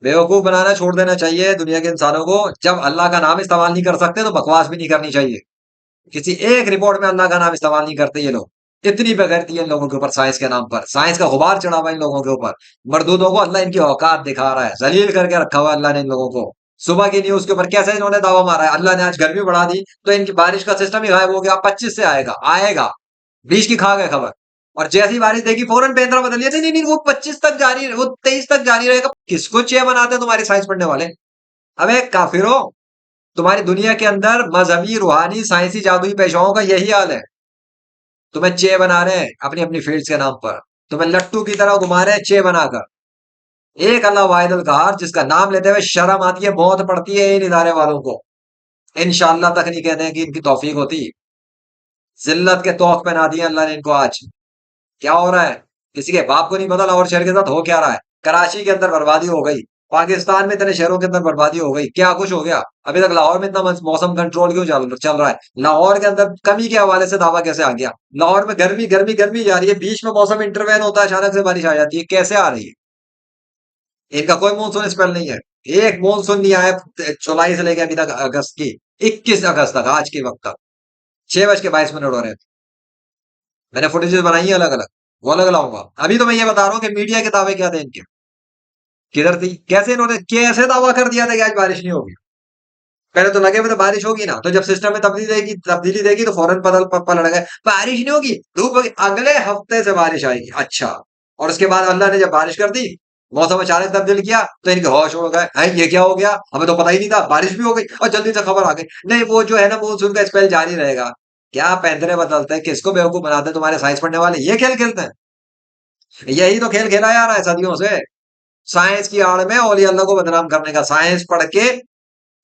बेवकूफ बनाना छोड़ देना चाहिए दुनिया के इंसानों को। जब अल्लाह का नाम इस्तेमाल नहीं कर सकते तो बकवास भी नहीं करनी चाहिए। किसी एक रिपोर्ट में अल्लाह का नाम इस्तेमाल नहीं करते ये लोग। इतनी बेगैरती है इन लोगों के ऊपर, साइंस के नाम पर साइंस का गुबार चढ़ा हुआ है इन लोगों के ऊपर। मर्दूदों को अल्लाह इनकी औकात दिखा रहा है, जलील करके रखा हुआ है अल्लाह ने इन लोगों को। सुबह की न्यूज के ऊपर कैसे इन्होंने दावा मारा है, अल्लाह ने आज गर्मी बढ़ा दी तो इनकी बारिश का सिस्टम ही गायब हो गया, 25 से आएगा आएगा। 20 की खा गए खबर। और जैसी बारिश देखी फौरन पेंद्रा बदल दिया, नहीं नहीं नहीं, वो 25 तक जारी, वो 23 तक जारी रहेगा। किसको चे बनाते हैं तुम्हारी साइंस पढ़ने वाले? अबे काफिरो, तुम्हारी दुनिया के अंदर मजहबी रूहानी साइंसी जादुई पेशवाओं का यही हाल है। तुम्हें चे बना रहे हैं अपनी अपनी फील्ड्स के नाम पर। तुम्हें लट्टू की तरह घुमा रहे हैं चे बनाकर। एक अल्लाह वाहिदुल कहार जिसका नाम लेते हुए शर्म आती है, बहुत पड़ती है इन इदारे वालों को। इंशाअल्लाह तक नहीं कहते हैं कि इनकी तौफीक होती। जिल्लत के तौक पहना दिए अल्लाह ने इनको आज। क्या हो रहा है किसी के बाप को नहीं पता लाहौर शहर के साथ हो क्या रहा है। कराची के अंदर बर्बादी हो गई, पाकिस्तान में इतने शहरों के अंदर बर्बादी हो गई, क्या कुछ हो गया। अभी तक लाहौर में इतना मौसम कंट्रोल क्यों चल रहा है? लाहौर के अंदर कमी के हवाले से दावा कैसे आ गया? लाहौर में गर्मी गर्मी गर्मी जा रही है, बीच में मौसम इंटरवेन होता है, अचानक से बारिश आ जाती है, कैसे आ रही है? इनका कोई मानसून स्पेल नहीं है। एक मानसून नहीं आया जुलाई से लेकर अभी तक अगस्त की, 21 अगस्त तक, आज के वक्त तक 6:22 हो रहे हैं। मैंने फुटेजेस बनाई है अलग अलग, वो अलग लाऊंगा। अभी तो मैं ये बता रहा हूँ कि मीडिया के दावे क्या थे इनके, किधर थी, कैसे इन्होंने कैसे दावा कर दिया था कि आज बारिश नहीं होगी। पहले तो लगे हुए तो बारिश होगी ना, तो जब सिस्टम में तब्दीली देगी तो फौरन पलट गए बारिश नहीं होगी, धूप होगी, अगले हफ्ते से बारिश आएगी। अच्छा, और उसके बाद अल्लाह ने जब बारिश कर दी, मौसम अचानक तब्दील किया तो इनके होश उड़ गए, है ये क्या हो गया, हमें तो पता ही नहीं था, बारिश भी हो गई और जल्दी से खबर आ गई। नहीं, वो जो है ना मानसून का स्पेल जारी रहेगा। क्या पैंतरे बदलते हैं, किसको बेवकूफ बनाते हैं तुम्हारे साइंस पढ़ने वाले, ये खेल खेलते हैं। यही तो खेल खेला जा रहा है सदियों से। साइंस की आड़ में औलिया अल्लाह को बदनाम करने का, साइंस पढ़ के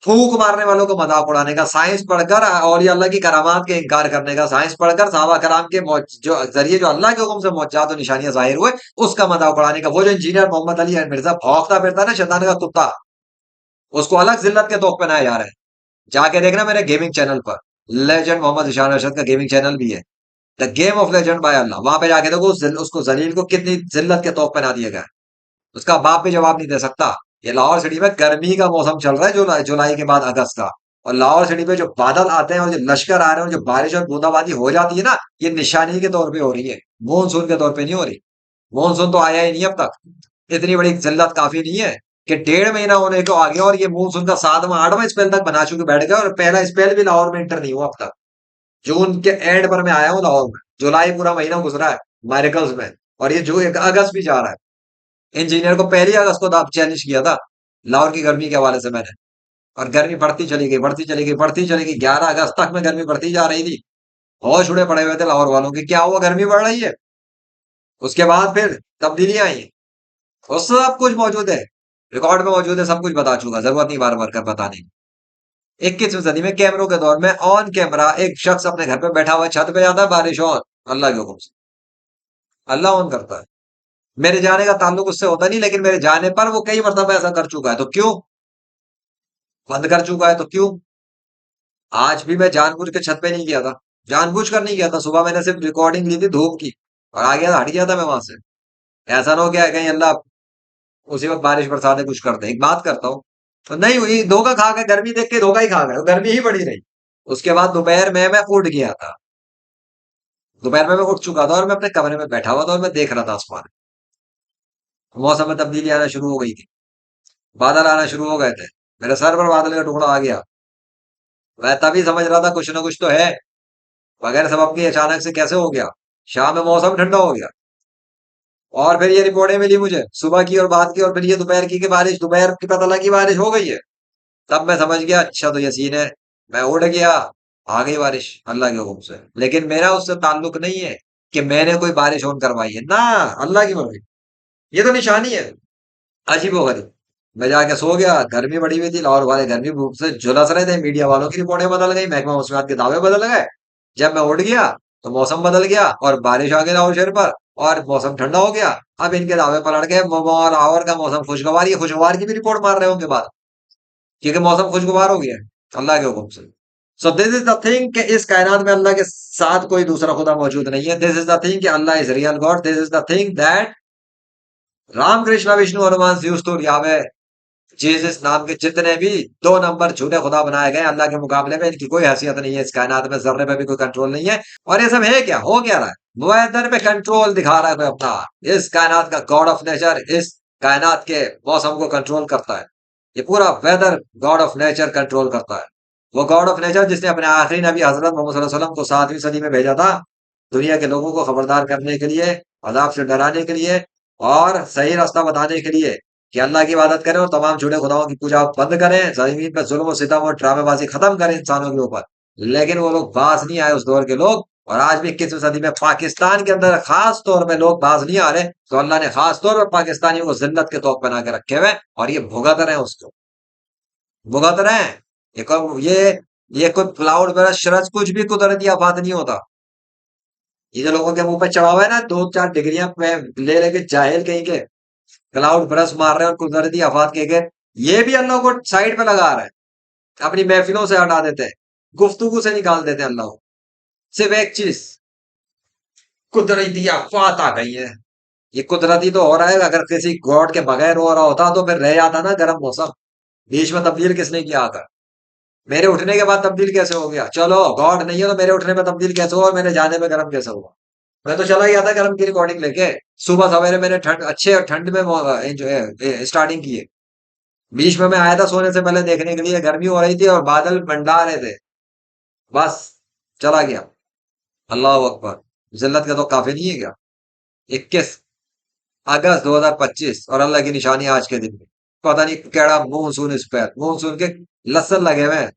फूक मारने वालों को मजाक उड़ाने का, साइंस पढ़कर औलिया अल्लाह की करामात के इनकार करने का, साइंस पढ़कर साहबा कराम के जो जरिए जो अल्लाह के हुक्म से मौजूद निशानियां जाहिर हुए उसका मजाक उड़ाने का। वो जो इंजीनियर मोहम्मद अली मिर्जा भौंकता फिरता है ना शैतान का कुत्ता, उसको अलग जिल्लत के तौक पहनाया जा रहा है। जाके देखना मेरे गेमिंग चैनल पर, लेजेंड मोहम्मद ईशान अरशद का गेमिंग चैनल भी है, the game of legend by Allah. वहां पे जाके देखो उसको जलील को कितनी जिल्लत के तौक पहना दिया गया है। उसका बाप भी जवाब नहीं दे सकता। ये लाहौर सिटी में गर्मी का मौसम चल रहा है, जुलाई के बाद अगस्त का। और लाहौर सिटी पे जो बादल आते हैं और जो लश्कर आ रहे हैं और जो बारिश और बूंदाबांदी हो जाती है ना, ये निशानी के तौर पे हो रही है, मानसून के तौर पे नहीं हो रही। मानसून तो आया ही नहीं अब तक। इतनी बड़ी जिल्लत काफी नहीं है कि 1.5 महीना होने को आ गया और ये मानसून का 7वां 8वां स्पेल तक बना चुके बैठ गए, और पहला स्पेल भी लाहौर में इंटर नहीं हुआ अब तक। जून के एंड पर मैं आया हूँ लाहौर में, जुलाई पूरा महीना गुजरा है मेरिकल्स में, और ये जो अगस्त भी जा रहा है। इंजीनियर को 1 अगस्त को दाब चैलेंज किया था लाहौर की गर्मी के हवाले से मैंने, और गर्मी बढ़ती चली गई बढ़ती चली गई बढ़ती चली गई, 11 अगस्त तक में गर्मी बढ़ती जा रही थी। होश उड़े पड़े हुए थे लाहौर वालों के, क्या हुआ गर्मी बढ़ रही है। उसके बाद फिर तब्दीलियां आई, वो सब कुछ मौजूद है, रिकॉर्ड में मौजूद है, सब कुछ बता चुका, जरूरत नहीं बार बार कर बताने की। 21वीं सदी में कैमरों के दौर में ऑन कैमरा एक शख्स अपने घर पे बैठा हुआ है, छत पे जाता है बारिश और अल्लाह के हुक्म से अल्लाह ऑन करता है। मेरे जाने का ताल्लुक उससे होता नहीं, लेकिन मेरे जाने पर वो कई मरतबा ऐसा कर चुका है, तो क्यों बंद कर चुका है, तो क्यों। आज भी मैं जानबूझ के छत पे नहीं गया था, जानबूझ कर नहीं गया था। सुबह मैंने सिर्फ रिकॉर्डिंग ली थी धूप की और आ गया था, हट गया था मैं वहां से। ऐसा ना हो गया कहीं अल्लाह उसी वक्त बारिश बरसा दे, कुछ कर दे। एक बात करता हूँ, तो नहीं हुई, धोखा खा गए, गर्मी देख के धोखा ही खा गए, गर्मी ही बढ़ी रही। उसके बाद दोपहर में मैं उठ गया था, दोपहर में मैं उठ चुका था और मैं अपने कमरे में बैठा हुआ था और मैं देख रहा था आसमान। मौसम में तब्दीली आना शुरू हो गई थी, बादल आना शुरू हो गए थे, मेरे सर पर बादल का टुकड़ा आ गया। मैं तभी समझ रहा था कुछ ना कुछ तो है, बगैर सबब के अचानक से कैसे हो गया। शाम में मौसम ठंडा हो गया, और फिर ये रिपोर्टें मिली मुझे सुबह की और बाद की, और फिर ये दोपहर की कि बारिश, दोपहर की पता लगी बारिश हो गई है। तब मैं समझ गया अच्छा तो ये सीन है। मैं उड़ गया, आ गई बारिश अल्लाह के हुक्म से। लेकिन मेरा उससे ताल्लुक नहीं है कि मैंने कोई बारिश ऑन करवाई है ना, अल्लाह की मर्जी। ये तो निशानी है, अजीबो गरीब। मैं जाके सो गया, गर्मी बढ़ी हुई थी, लाहौर वाले गर्मी भूख से झुलस रहे थे, मीडिया वालों की रिपोर्टें बदल गई, महकमा मौसमियात के दावे बदल गए। जब मैं उठ गया तो मौसम बदल गया और बारिश आ गई लाहौर शहर पर, और मौसम ठंडा हो गया। अब इनके दावे पलट गए, लाहौर का मौसम खुशगवार, ये खुशगवार की भी रिपोर्ट मार रहे होंगे बाद, क्योंकि मौसम खुशगवार हो गया है अल्लाह के हुक्म से। So this is the thing कि इस कायनात में अल्लाह के साथ कोई दूसरा खुदा मौजूद नहीं है। दिस इज द थिंग कि Allah is real god. This is the thing that Ram Krishna Vishnu Hanuman Zeus तो यावे जीसस नाम के जितने भी 2 नंबर झूठे खुदा बनाए गए अल्लाह के मुकाबले में, इनकी कोई हैसियत नहीं है इस कायनात में, जर्रे पे भी कोई कंट्रोल नहीं है। और ये सब है क्या, हो क्या रहा है, वेदर पे कंट्रोल दिखा रहा है कोई अपना। इस कायनात का गॉड ऑफ नेचर इस कायनात के मौसम को कंट्रोल करता है। ये पूरा weather god of nature control करता है। वो गॉड ऑफ नेचर जिसने अपने आखिरी नबी हजरत मोहम्मद सल्लल्लाहु अलैहि वसल्लम को 7वीं सदी में भेजा था, दुनिया के लोगों को खबरदार करने के लिए, अजाब से डराने के लिए और सही रास्ता बताने के लिए कि अल्लाह की इबादत करें और तमाम झूठे खुदाओं की पूजा बंद करें, जमीन पर जुल्म और सितम और ड्रामेबाजी खत्म करें इंसानों के ऊपर। लेकिन वो लोग बाज नहीं आए उस दौर के लोग, और आज भी 21वीं सदी में पाकिस्तान के अंदर खास तौर पे लोग बाज नहीं आ रहे, तो अल्लाह ने खास तौर पर पाकिस्तानियों को जिल्लत के तौक बना के रखे हुए और ये भुगत रहे हैं उसको, भुगत रहे हैं। ये कोई क्लाउड बरस शरज कुछ भी कुदरती आफत नहीं होता। ये जो लोगों के मुंह पे चढ़ा हुआ है ना 2-4 डिग्रियां ले लेके जाहिल कहीं के, क्लाउड बरस मार रहे हैं और कुदरती आफत के ये भी अल्लाह को साइड पे लगा रहा है, अपनी महफिलों से हटा देते हैं, गुफ्तगू से निकाल देते हैं अल्लाह को। सिर्फ एक चीज, कुदरती आफत आ गई है। ये कुदरती तो हो रहा है, अगर किसी गॉड के बगैर हो रहा होता तो फिर रह जाता ना गर्म मौसम। बीच में तब्दील किसने किया था, मेरे उठने के बाद तब्दील कैसे हो गया, चलो गॉड नहीं है तो मेरे उठने में तब्दील कैसे हुआ और मेरे जाने में गर्म कैसे हुआ। मैं तो चला गया था गर्म की रिकॉर्डिंग लेके, सुबह सवेरे मैंने ठंड अच्छे ठंड में जो है स्टार्टिंग की है। बीच में मैं आया था सोने से पहले देखने के लिए, गर्मी हो रही थी और बादल मंडा रहे थे, बस चला गया। अल्लाह अकबर, जिल्लत का तो काफी नहीं है क्या। 21 अगस्त 2025 और अल्लाह की निशानी आज के दिन में, पता नहीं केड़ा मानसून इस पैर मानसून के लसन लगे हुए हैं।